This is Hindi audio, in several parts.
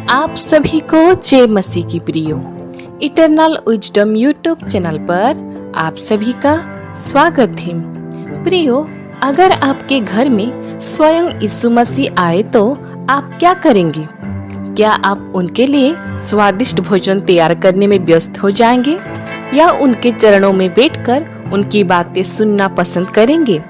आप सभी को जय मसीह की प्रियो इटरनल विजडम यूट्यूब चैनल पर आप सभी का स्वागत है। प्रियो, अगर आपके घर में स्वयं यीशु मसीह आए तो आप क्या करेंगे? क्या आप उनके लिए स्वादिष्ट भोजन तैयार करने में व्यस्त हो जाएंगे या उनके चरणों में बैठकर उनकी बातें सुनना पसंद करेंगे?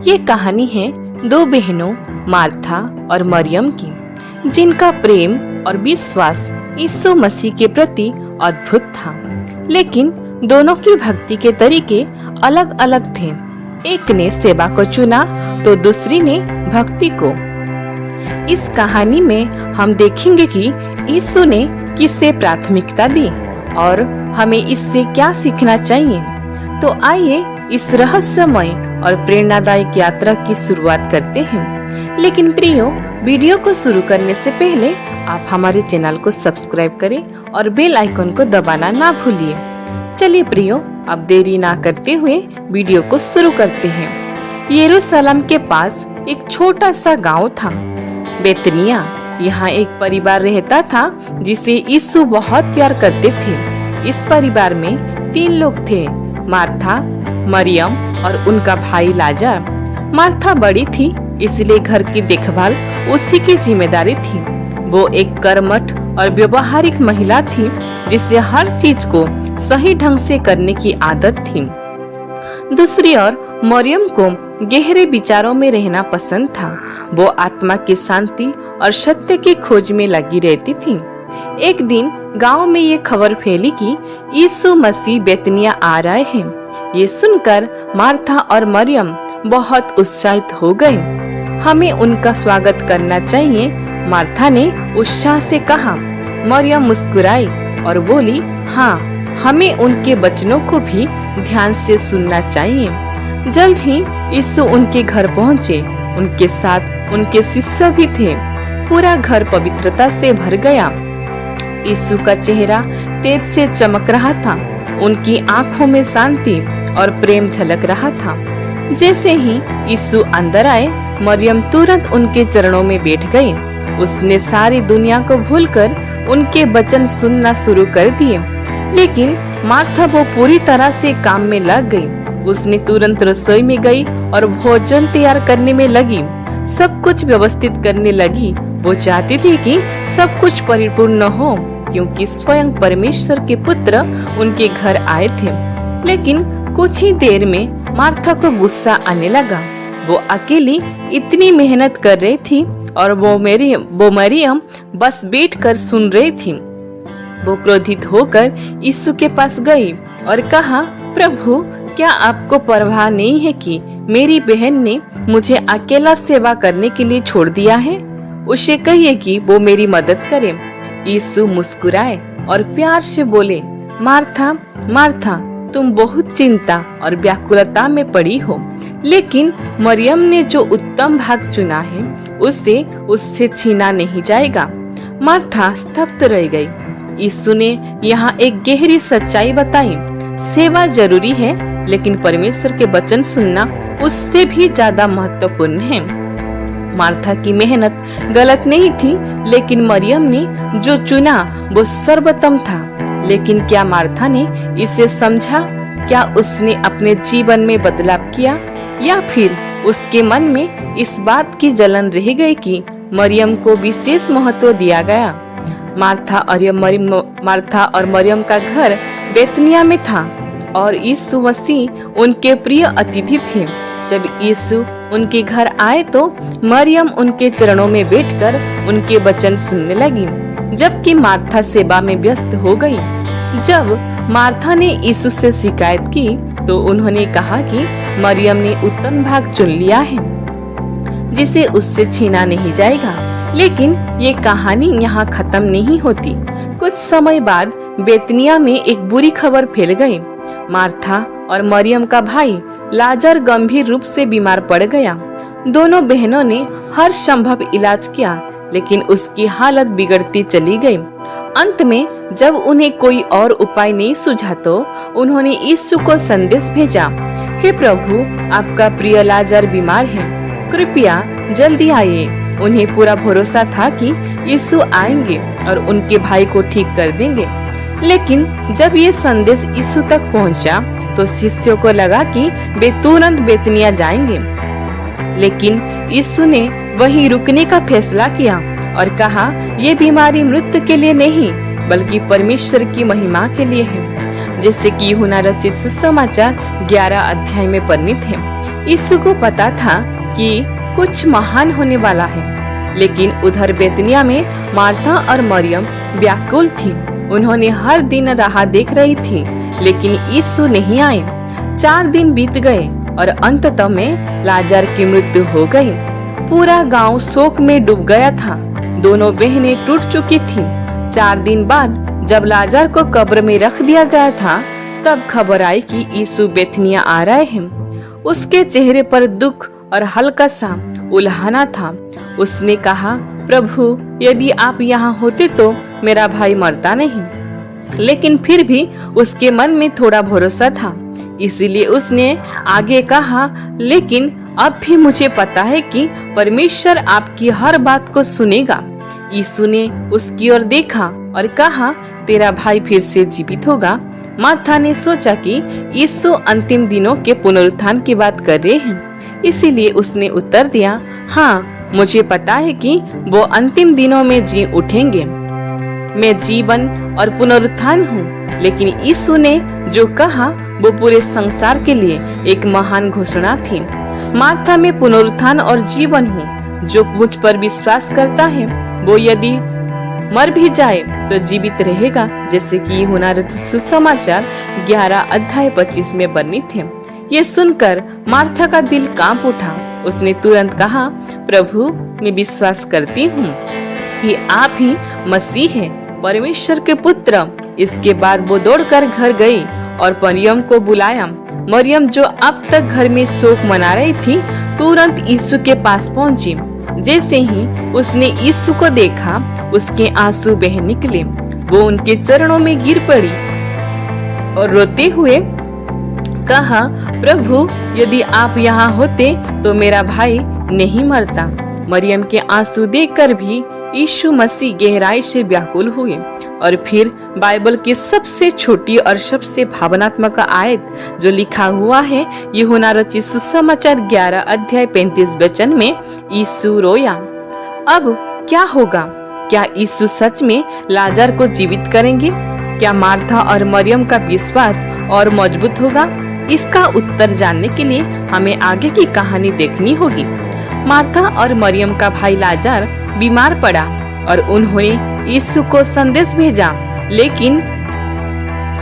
ये कहानी है दो बहनों मार्था और मरियम की, जिनका प्रेम और विश्वास यीशु मसीह के प्रति अद्भुत था। लेकिन दोनों की भक्ति के तरीके अलग अलग थे। एक ने सेवा को चुना तो दूसरी ने भक्ति को। इस कहानी में हम देखेंगे कि यीशु ने किसे प्राथमिकता दी और हमें इससे क्या सीखना चाहिए। तो आइए इस रहस्यमय और प्रेरणादायक यात्रा की शुरुआत करते हैं। लेकिन प्रियो, वीडियो को शुरू करने से पहले आप हमारे चैनल को सब्सक्राइब करें और बेल आइकन को दबाना ना भूलिए। चलिए प्रियो, अब देरी ना करते हुए वीडियो को शुरू करते हैं। यरूशलेम के पास एक छोटा सा गांव था, बेतनिया। यहाँ एक परिवार रहता था जिसे यीशु बहुत प्यार करते थे। इस परिवार में 3 लोग थे, मार्था, मरियम और उनका भाई लाजर। मार्था बड़ी थी, इसलिए घर की देखभाल उसी की जिम्मेदारी थी। वो एक कर्मठ और व्यवहारिक महिला थी, जिसे हर चीज को सही ढंग से करने की आदत थी। दूसरी ओर मरियम को गहरे विचारों में रहना पसंद था। वो आत्मा की शांति और सत्य की खोज में लगी रहती थी। एक दिन गांव में ये खबर फैली कि यीशु मसीह बेतनिया आ रहे हैं। ये सुनकर मार्था और मरियम बहुत उत्साहित हो गए। हमें उनका स्वागत करना चाहिए, मार्था ने उत्साह से कहा। मरियम मुस्कुराई और बोली, हाँ, हमें उनके वचनों को भी ध्यान से सुनना चाहिए। जल्द ही यीशु उनके घर पहुँचे। उनके साथ उनके शिष्य भी थे। पूरा घर पवित्रता से भर गया। यीशु का चेहरा तेज से चमक रहा था। उनकी आंखों में शांति और प्रेम झलक रहा था। जैसे ही यीशु अंदर आए, मरियम तुरंत उनके चरणों में बैठ गई। उसने सारी दुनिया को भूलकर उनके वचन सुनना शुरू कर दिए। लेकिन मार्था वो पूरी तरह से काम में लग गई। उसने तुरंत रसोई में गई और भोजन तैयार करने में लगी। सब कुछ व्यवस्थित करने लगी। वो चाहती थी कि सब कुछ परिपूर्ण हो, क्योंकि स्वयं परमेश्वर के पुत्र उनके घर आए थे। लेकिन कुछ ही देर में मार्था को गुस्सा आने लगा। वो अकेली इतनी मेहनत कर रही थी और वो मरियम बस बैठकर सुन रही थी। वो क्रोधित होकर यीशु के पास गई और कहा, प्रभु, क्या आपको परवाह नहीं है कि मेरी बहन ने मुझे अकेला सेवा करने के लिए छोड़ दिया है? उसे कहिए कि वो मेरी मदद करे। यीशु मुस्कुराए और प्यार से बोले, मार्था, मार्था, तुम बहुत चिंता और व्याकुलता में पड़ी हो, लेकिन मरियम ने जो उत्तम भाग चुना है उसे उससे छीना नहीं जाएगा। मार्था स्तब्ध रह गई। यीशु ने यहाँ एक गहरी सच्चाई बताई। सेवा जरूरी है, लेकिन परमेश्वर के वचन सुनना उससे भी ज्यादा महत्वपूर्ण है। मार्था की मेहनत गलत नहीं थी, लेकिन मरियम ने जो चुना वो सर्वोत्तम था। लेकिन क्या मार्था ने इसे समझा? क्या उसने अपने जीवन में बदलाव किया, या फिर उसके मन में इस बात की जलन रह गई कि मरियम को विशेष महत्व दिया गया? मार्था और मरियम का घर बेतनिया में था और यीशु मसीह उनके प्रिय अतिथि थे। जब यीशु उनके घर आए तो मरियम उनके चरणों में बैठकर उनके वचन सुनने लगी, जबकि मार्था सेवा में व्यस्त हो गई। जब मार्था ने यीशु से शिकायत की तो उन्होंने कहा कि मरियम ने उत्तम भाग चुन लिया है, जिसे उससे छीना नहीं जाएगा। लेकिन ये कहानी यहाँ खत्म नहीं होती। कुछ समय बाद बेतनिया में एक बुरी खबर फैल गई। मार्था और मरियम का भाई लाजर गंभीर रूप से बीमार पड़ गया। दोनों बहनों ने हर संभव इलाज किया, लेकिन उसकी हालत बिगड़ती चली गई। अंत में जब उन्हें कोई और उपाय नहीं सूझा तो उन्होंने यीशु को संदेश भेजा, हे प्रभु, आपका प्रिय लाजर बीमार है, कृपया जल्दी आइए। उन्हें पूरा भरोसा था कि यीशु आएंगे और उनके भाई को ठीक कर देंगे। लेकिन जब ये संदेश यीशु तक पहुंचा तो शिष्यों को लगा कि वे तुरंत बेतनिया जाएंगे। लेकिन यीशु ने वहीं रुकने का फैसला किया और कहा, ये बीमारी मृत्यु के लिए नहीं बल्कि परमेश्वर की महिमा के लिए है, जैसे कि यूहन्ना रचित सुसमाचार 11 अध्याय में वर्णित है। यीशु को पता था कि कुछ महान होने वाला है, लेकिन उधर बेतनिया में मार्था और मरियम व्याकुल थी। उन्होंने हर दिन राह देख रही थी, लेकिन यीशु नहीं आए। 4 दिन बीत गए और अंततः में लाजर की मृत्यु हो गई। पूरा गांव शोक में डूब गया था। दोनों बहनें टूट चुकी थीं। 4 दिन बाद जब लाजर को कब्र में रख दिया गया था, तब खबर आई कि यीशु बेथनिया आ रहे हैं। उसके चेहरे पर दुख और हल्का सा उल्हाना था। उसने कहा, प्रभु, यदि आप यहाँ होते तो मेरा भाई मरता नहीं। लेकिन फिर भी उसके मन में थोड़ा भरोसा था, इसीलिए उसने आगे कहा, लेकिन अब भी मुझे पता है कि परमेश्वर आपकी हर बात को सुनेगा। यीशु ने उसकी ओर देखा और कहा, तेरा भाई फिर से जीवित होगा। मार्था ने सोचा कि यीशु अंतिम दिनों के पुनरुत्थान की बात कर रहे हैं, इसीलिए उसने उत्तर दिया, हाँ, मुझे पता है कि वो अंतिम दिनों में जी उठेंगे। मैं जीवन और पुनरुत्थान हूँ। लेकिन यीशु ने जो कहा वो पूरे संसार के लिए एक महान घोषणा थी। मार्था, मैं पुनरुत्थान और जीवन हूँ। जो मुझ पर विश्वास करता है वो यदि मर भी जाए तो जीवित रहेगा, जैसे कि यूहन्ना रचित सुसमाचार 11 अध्याय 25 में वर्णित है। ये सुनकर मार्था का दिल कांप उठा। उसने तुरंत कहा, प्रभु, मैं विश्वास करती हूँ कि आप ही मसीह हैं, परमेश्वर के पुत्र। इसके बाद वो दौड़कर घर गई और मरियम को बुलाया। मरियम, जो अब तक घर में शोक मना रही थी, तुरंत यीशु के पास पहुंची। जैसे ही उसने यीशु को देखा, उसके आंसू बह निकले। वो उनके चरणों में गिर पड़ी और रोते हुए कहा, प्रभु, यदि आप यहाँ होते तो मेरा भाई नहीं मरता। मरियम के आंसू देखकर भी यीशु मसीह गहराई से व्याकुल हुए। और फिर बाइबल की सबसे छोटी और सबसे भावनात्मक आयत जो लिखा हुआ है यूहन्ना रचित सुसमाचार 11 अध्याय 35 वचन में, यीशु रोया। अब क्या होगा? क्या यीशु सच में लाजर को जीवित करेंगे? क्या मार्था और मरियम का विश्वास और मजबूत होगा? इसका उत्तर जानने के लिए हमें आगे की कहानी देखनी होगी। मार्था और मरियम का भाई लाजर बीमार पड़ा और उन्होंने यीशु को संदेश भेजा, लेकिन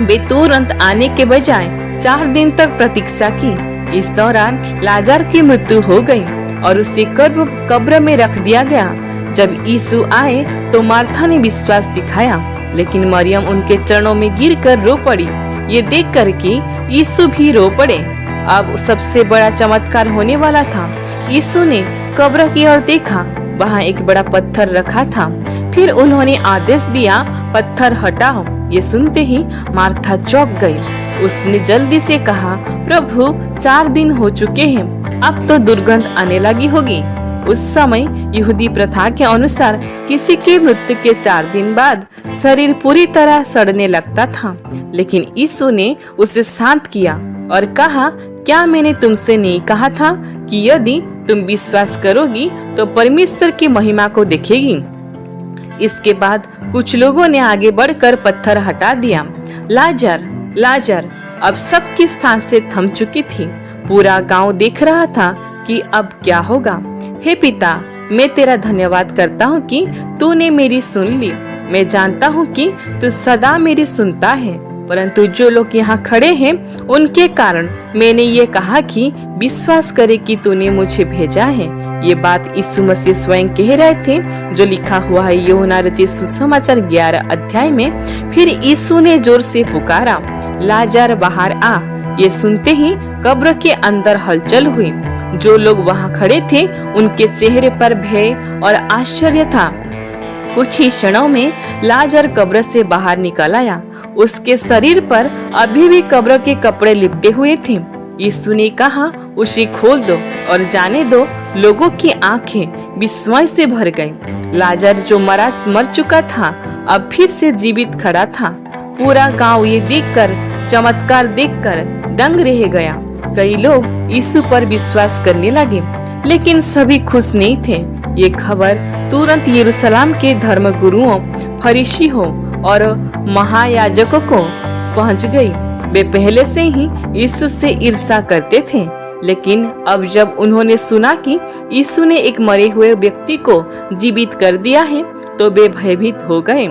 वे तुरंत आने के बजाय 4 दिन तक प्रतीक्षा की। इस दौरान लाजर की मृत्यु हो गई और उसे कब्र में रख दिया गया। जब यीशु आए तो मार्था ने विश्वास दिखाया, लेकिन मरियम उनके चरणों में गिरकर रो पड़ी। ये देखकर कि यीशु भी रो पड़े। अब सबसे बड़ा चमत्कार होने वाला था। यीशु ने कब्र की ओर देखा, वहाँ एक बड़ा पत्थर रखा था। फिर उन्होंने आदेश दिया, पत्थर हटाओ। ये सुनते ही मार्था चौंक गई। उसने जल्दी से कहा, प्रभु, 4 दिन हो चुके हैं, अब तो दुर्गंध आने लगी होगी। उस समय यहूदी प्रथा के अनुसार किसी की मृत्यु के 4 दिन बाद शरीर पूरी तरह सड़ने लगता था, लेकिन यीशु ने उसे शांत किया और कहा, क्या मैंने तुमसे नहीं कहा था कि यदि तुम विश्वास करोगी तो परमेश्वर की महिमा को देखेगी? इसके बाद कुछ लोगों ने आगे बढ़कर पत्थर हटा दिया। लाजर, लाजर, अब सबकी सांसें थम चुकी थी। पूरा गांव देख रहा था कि अब क्या होगा। हे पिता, मैं तेरा धन्यवाद करता हूँ कि तूने मेरी सुन ली। मैं जानता हूँ कि तू सदा मेरी सुनता है, परंतु जो लोग यहाँ खड़े हैं उनके कारण मैंने ये कहा कि विश्वास करे कि तूने मुझे भेजा है। ये बात यीशु मसीह स्वयं कह रहे थे, जो लिखा हुआ है यूहन्ना रचित सुसमाचार 11 अध्याय में। फिर यीशु ने जोर से पुकारा, लाजर बाहर आ। ये सुनते ही कब्र के अंदर हलचल हुई। जो लोग वहाँ खड़े थे उनके चेहरे पर भय और आश्चर्य था। कुछ ही क्षणों में लाजर कब्र से बाहर निकल आया। उसके शरीर पर अभी भी कब्र के कपड़े लिपटे हुए थे। यीशु ने कहा, उसे खोल दो और जाने दो। लोगों की आंखें विस्मय से भर गई। लाजर जो मर चुका था अब फिर से जीवित खड़ा था। पूरा गांव ये देखकर, चमत्कार देखकर दंग रह गया। कई लोग यीशु पर विश्वास करने लगे, लेकिन सभी खुश नहीं थे। ये खबर तुरंत यरूशलेम के धर्मगुरुओं, फरीसियों और महायाजकों को पहुंच गई। वे पहले से ही यीशु से ईर्ष्या करते थे, लेकिन अब जब उन्होंने सुना कि यीशु ने एक मरे हुए व्यक्ति को जीवित कर दिया है, तो वे भयभीत हो गए।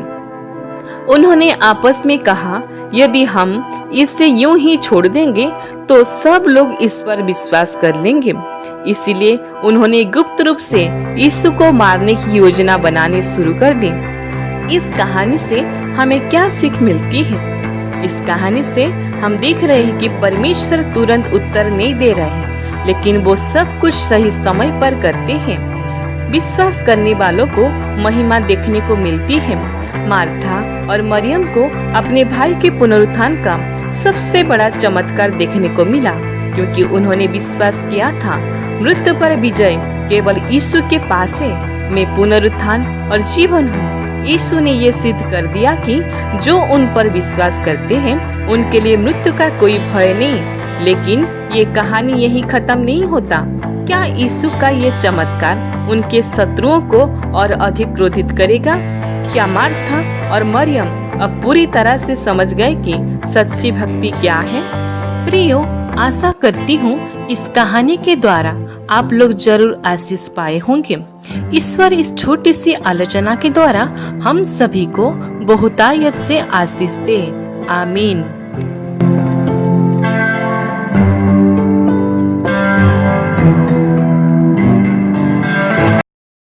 उन्होंने आपस में कहा, यदि हम इसे यूं ही छोड़ देंगे तो सब लोग इस पर विश्वास कर लेंगे। इसीलिए उन्होंने गुप्त रूप से यीशु को मारने की योजना बनानी शुरू कर दी। इस कहानी से हमें क्या सीख मिलती है? इस कहानी से हम देख रहे हैं कि परमेश्वर तुरंत उत्तर नहीं दे रहे हैं, लेकिन वो सब कुछ सही समय पर करते हैं। विश्वास करने वालों को महिमा देखने को मिलती है। मार्था और मरियम को अपने भाई के पुनरुत्थान का सबसे बड़ा चमत्कार देखने को मिला, क्योंकि उन्होंने विश्वास किया था मृत्यु पर विजय केवल यीशु के पास है। मैं पुनरुत्थान और जीवन हूँ। यीशु ने ये सिद्ध कर दिया कि जो उन पर विश्वास करते हैं उनके लिए मृत्यु का कोई भय नहीं। लेकिन ये कहानी यही खत्म नहीं होता। क्या यीशु का ये चमत्कार उनके शत्रुओं को और अधिक क्रोधित करेगा? क्या मार्था और मरियम अब पूरी तरह से समझ गए कि सच्ची भक्ति क्या है? प्रियो, आशा करती हूँ इस कहानी के द्वारा आप लोग जरूर आशीष पाए होंगे। ईश्वर इस छोटी सी आलोचना के द्वारा हम सभी को बहुतायत से आशीष दे। आमीन।